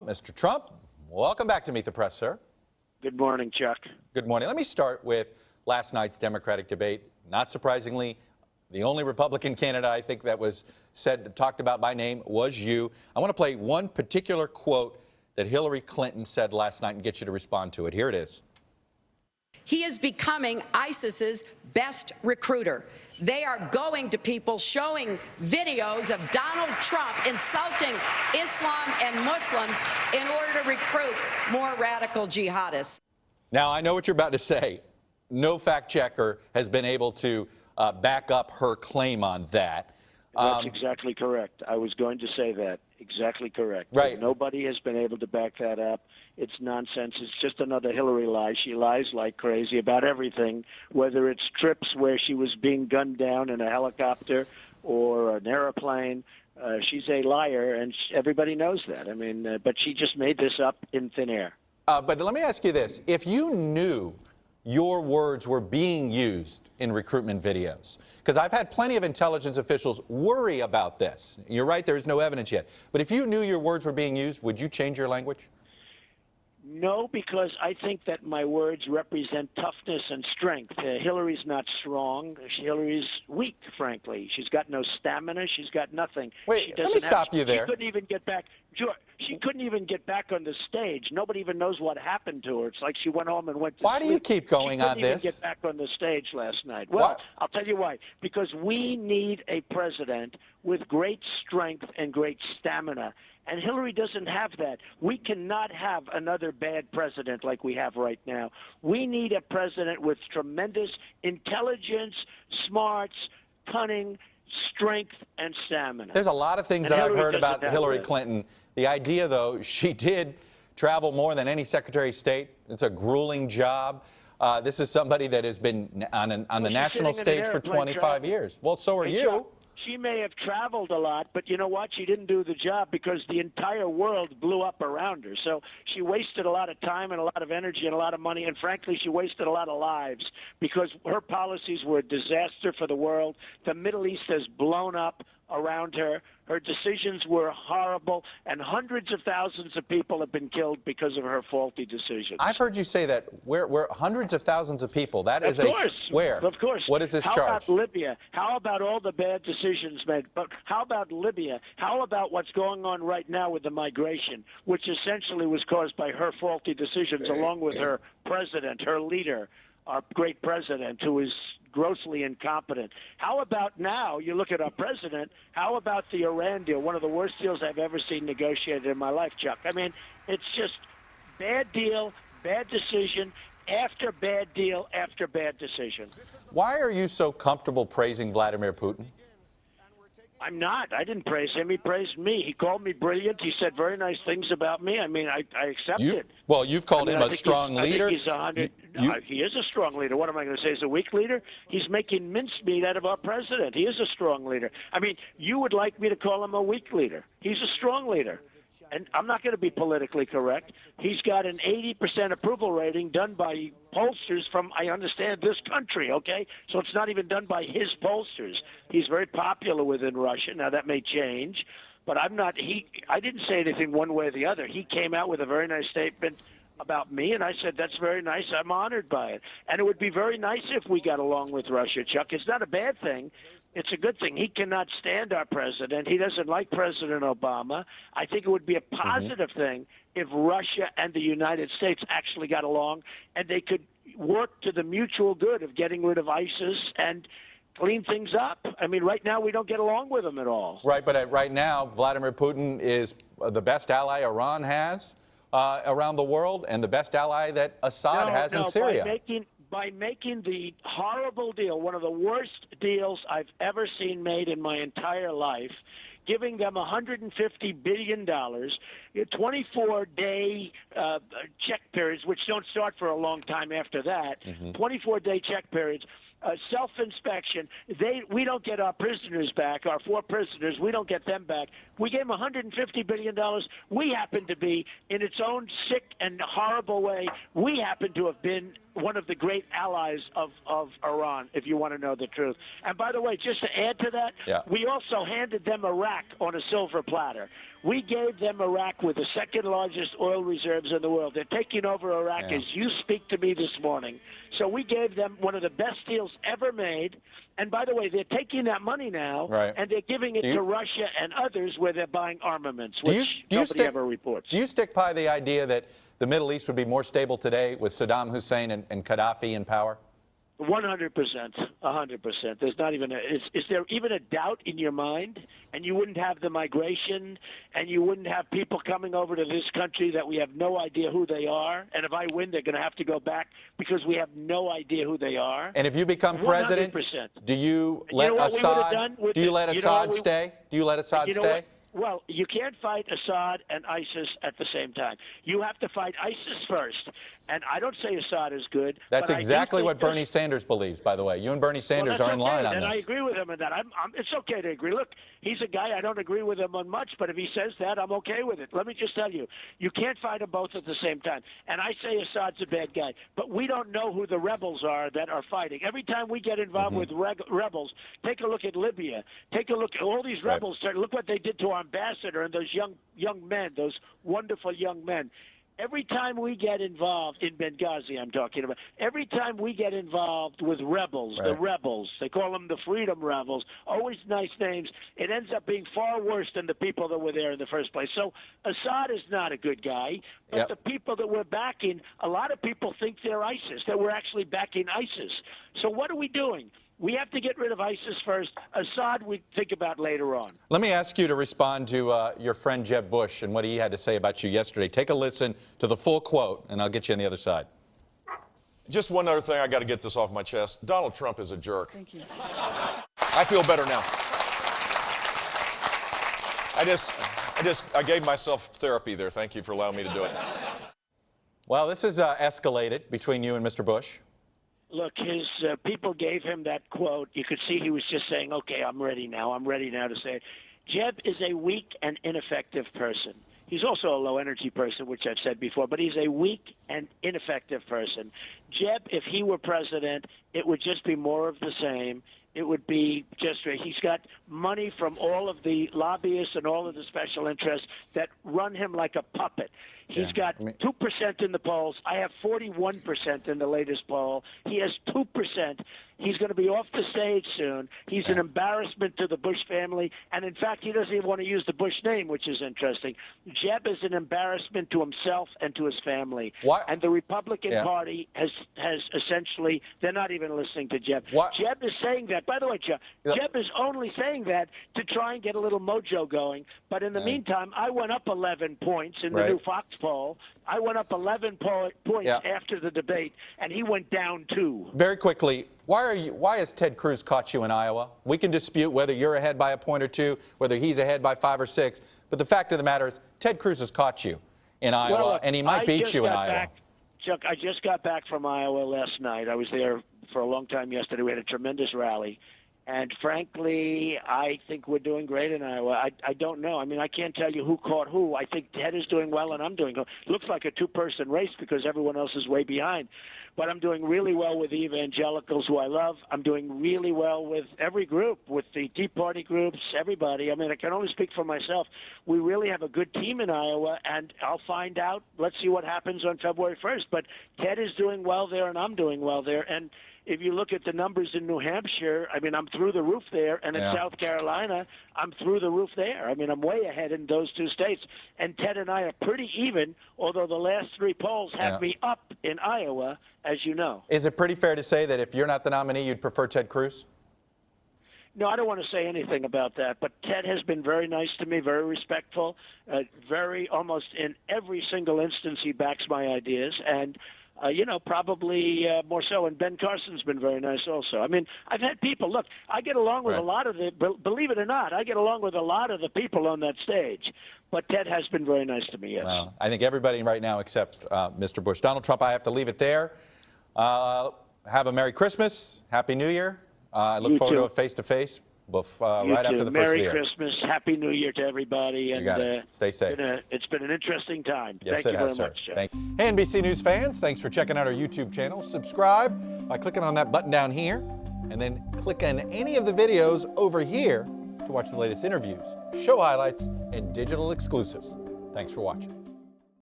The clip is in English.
Mr. Trump, welcome back to Meet the Press, sir. Good morning, Chuck. Good morning. Let me start with last night's Democratic debate. Not surprisingly, the only Republican candidate I think that was talked about by name was you. I want to play one particular quote that Hillary Clinton said last night and get you to respond to it. Here it is. He is becoming ISIS's best recruiter. They are going to people showing videos of Donald Trump insulting Islam and Muslims in order to recruit more radical jihadists. Now, I know what you're about to say. No fact checker has been able to back up her claim on that. That's exactly correct. I was going to say that. Exactly correct. Right. Nobody has been able to back that up. It's nonsense. It's just another Hillary lie. She lies like crazy about everything, whether it's trips where she was being gunned down in a helicopter or an airplane. She's a liar, and everybody knows that. I mean, but she just made this up in thin air. But let me ask you this. If you knew your words were being used in recruitment videos, because I've had plenty of intelligence officials worry about this. You're right, there's no evidence yet. But if you knew your words were being used, would you change your language? No, because I think that my words represent toughness and strength. Hillary's not strong. Hillary's weak, frankly. She's got no stamina. She's got nothing. Wait, let me stop you there. She couldn't even get back. She couldn't even get back on the stage. Nobody even knows what happened to her. It's like she went home and went to Why sleep. do you keep going on this? She couldn't even get back on the stage last night. Well, What? I'll tell you why. Because we need a president with great strength and great stamina. And Hillary doesn't have that. We cannot have another bad president like we have right now. We need a president with tremendous intelligence, smarts, cunning, strength, and stamina. There's a lot of things that I've heard about Hillary Clinton. The idea, though, she did travel more than any Secretary of State. It's a grueling job. This is somebody that has been on the national stage for 25 years. Well, so are you. She may have traveled a lot, but you know what? She didn't do the job because the entire world blew up around her. So she wasted a lot of time and a lot of energy and a lot of money, and frankly, she wasted a lot of lives because her policies were a disaster for the world. The Middle East has blown up around her. Her decisions were horrible, and hundreds of thousands of people have been killed because of her faulty decisions. I've heard you say that we're hundreds of thousands of people. That is Of course. Where? Of course. What is this charge? How about Libya? How about all the bad decisions made? But how about Libya? How about what's going on right now with the migration, which essentially was caused by her faulty decisions along with her president, her leader, our great president, who is grossly incompetent. How about now, you look at our president, how about the Iran deal, one of the worst deals I've ever seen negotiated in my life, Chuck? I mean, it's just bad deal, bad decision, after bad deal, after bad decision. Why are you so comfortable praising Vladimir Putin? I'm not. I didn't praise him. He praised me. He called me brilliant. He said very nice things about me. I mean, I accept it. Well, you've called him a strong leader. I think he's 100. He is a strong leader. What am I going to say? He's a weak leader? He's making mincemeat out of our president. He is a strong leader. I mean, you would like me to call him a weak leader. He's a strong leader. And I'm not going to be politically correct. He's got an 80% approval rating done by pollsters from, I understand, this country, okay? So it's not even done by his pollsters. He's very popular within Russia. Now, that may change, but I didn't say anything one way or the other. He came out with a very nice statement about me, and I said, that's very nice. I'm honored by it. And it would be very nice if we got along with Russia, Chuck. It's not a bad thing. It's a good thing. He cannot stand our president. He doesn't like President Obama. I think it would be a positive thing if Russia and the United States actually got along and they could work to the mutual good of getting rid of ISIS and clean things up. I mean, right now we don't get along with them at all. Right, but right now, Vladimir Putin is the best ally Iran has around the world and the best ally that Assad has in Syria. By making the horrible deal, one of the worst deals I've ever seen made in my entire life, giving them $150 billion, 24-day check periods, which don't start for a long time after that, 24-day check periods, self-inspection. We don't get our prisoners back, our 4 prisoners. We don't get them back. We gave them $150 billion. We happen to be, in its own sick and horrible way, we happen to have been one of the great allies of Iran, if you want to know the truth. And by the way, just to add to that, we also handed them Iraq on a silver platter. We gave them Iraq with the second largest oil reserves in the world. They're taking over Iraq as you speak to me this morning. So we gave them one of the best deals ever made. And by the way, they're taking that money now, and they're giving it to Russia and others where they're buying armaments, which nobody ever reports. Do you stick by the idea that the Middle East would be more stable today with Saddam Hussein and Gaddafi in power? 100%, 100%. There's not even is there even a doubt in your mind? And you wouldn't have the migration, and you wouldn't have people coming over to this country that we have no idea who they are. And if I win, they're going to have to go back because we have no idea who they are. And if you become president, 100%. do you let Assad? Do you let Assad stay? Do you let Assad stay? Well, you can't fight Assad and ISIS at the same time. You have to fight ISIS first. And I don't say Assad is good. That's exactly what Bernie Sanders believes, by the way. You and Bernie Sanders are in line on this. And I agree with him on that. It's okay to agree. Look, he's a guy, I don't agree with him on much, but if he says that, I'm okay with it. Let me just tell you, you can't fight them both at the same time. And I say Assad's a bad guy, but we don't know who the rebels are that are fighting. Every time we get involved with rebels, take a look at Libya. Take a look at all these rebels. Look what they did to our ambassador and those young men, those wonderful young men. Every time we get involved in Benghazi, I'm talking about, every time we get involved with rebels, the rebels, they call them the freedom rebels, always nice names, it ends up being far worse than the people that were there in the first place. So Assad is not a good guy, but the people that we're backing, a lot of people think they're ISIS, that we're actually backing ISIS. So what are we doing? We have to get rid of ISIS first. Assad we think about later on. Let me ask you to respond to your friend Jeb Bush and what he had to say about you yesterday. Take a listen to the full quote, and I'll get you on the other side. Just one other thing, I got to get this off my chest. Donald Trump is a jerk. Thank you. I feel better now. I gave myself therapy there. Thank you for allowing me to do it. Well, this has escalated between you and Mr. Bush. Look, his people gave him that quote. You could see he was just saying, okay, I'm ready now. I'm ready now to say it. Jeb is a weak and ineffective person. He's also a low-energy person, which I've said before, but he's a weak and ineffective person. Jeb, if he were president, it would just be more of the same. It would be just, he's got money from all of the lobbyists and all of the special interests that run him like a puppet. He's got 2% in the polls. I have 41% in the latest poll. He has 2%. He's going to be off the stage soon. He's an embarrassment to the Bush family. And, in fact, he doesn't even want to use the Bush name, which is interesting. Jeb is an embarrassment to himself and to his family. And the Republican Party has essentially – they're not even listening to Jeb. Jeb is saying that. By the way, Jeb is only saying that to try and get a little mojo going. But in the meantime, I went up 11 points in the new Fox poll. I went up 11 points after the debate, and he went down 2. Very quickly, why has Ted Cruz caught you in Iowa? We can dispute whether you're ahead by a point or 2, whether he's ahead by 5 or 6, but the fact of the matter is Ted Cruz has caught you in Iowa, and he might beat you in Iowa. Chuck, I just got back from Iowa last night. I was there for a long time yesterday. We had a tremendous rally. And frankly, I think we're doing great in Iowa. I don't know. I mean, I can't tell you who caught who. I think Ted is doing well and I'm doing well. It looks like a two-person race because everyone else is way behind. But I'm doing really well with the evangelicals who I love. I'm doing really well with every group, with the Tea Party groups, everybody. I mean, I can only speak for myself. We really have a good team in Iowa, and I'll find out. Let's see what happens on February 1st. But Ted is doing well there, and I'm doing well there. And if you look at the numbers in New Hampshire, I mean, I'm through the roof there. And in South Carolina, I'm through the roof there. I mean, I'm way ahead in those 2 states. And Ted and I are pretty even, although the last 3 polls have me up in Iowa, as you know. Is it pretty fair to say that if you're not the nominee, you'd prefer Ted Cruz? No, I don't want to say anything about that. But Ted has been very nice to me, very respectful, very almost in every single instance he backs my ideas. And probably more so. And Ben Carson's been very nice also. I mean, I've had people, look, I get along with a lot of believe it or not, I get along with a lot of the people on that stage. But Ted has been very nice to me, yes. Well, I think everybody right now except Mr. Bush. Donald Trump, I have to leave it there. Have a Merry Christmas. Happy New Year. I look forward to a face-to-face right after the first of the year. Merry Christmas, Happy New Year to everybody, and You got it. Stay safe. It's been an interesting time. Yes, Thank it you has, very sir. much, Jeff. Thank you. Hey, NBC News fans, thanks for checking out our YouTube channel. Subscribe by clicking on that button down here, and then click on any of the videos over here to watch the latest interviews, show highlights, and digital exclusives. Thanks for watching.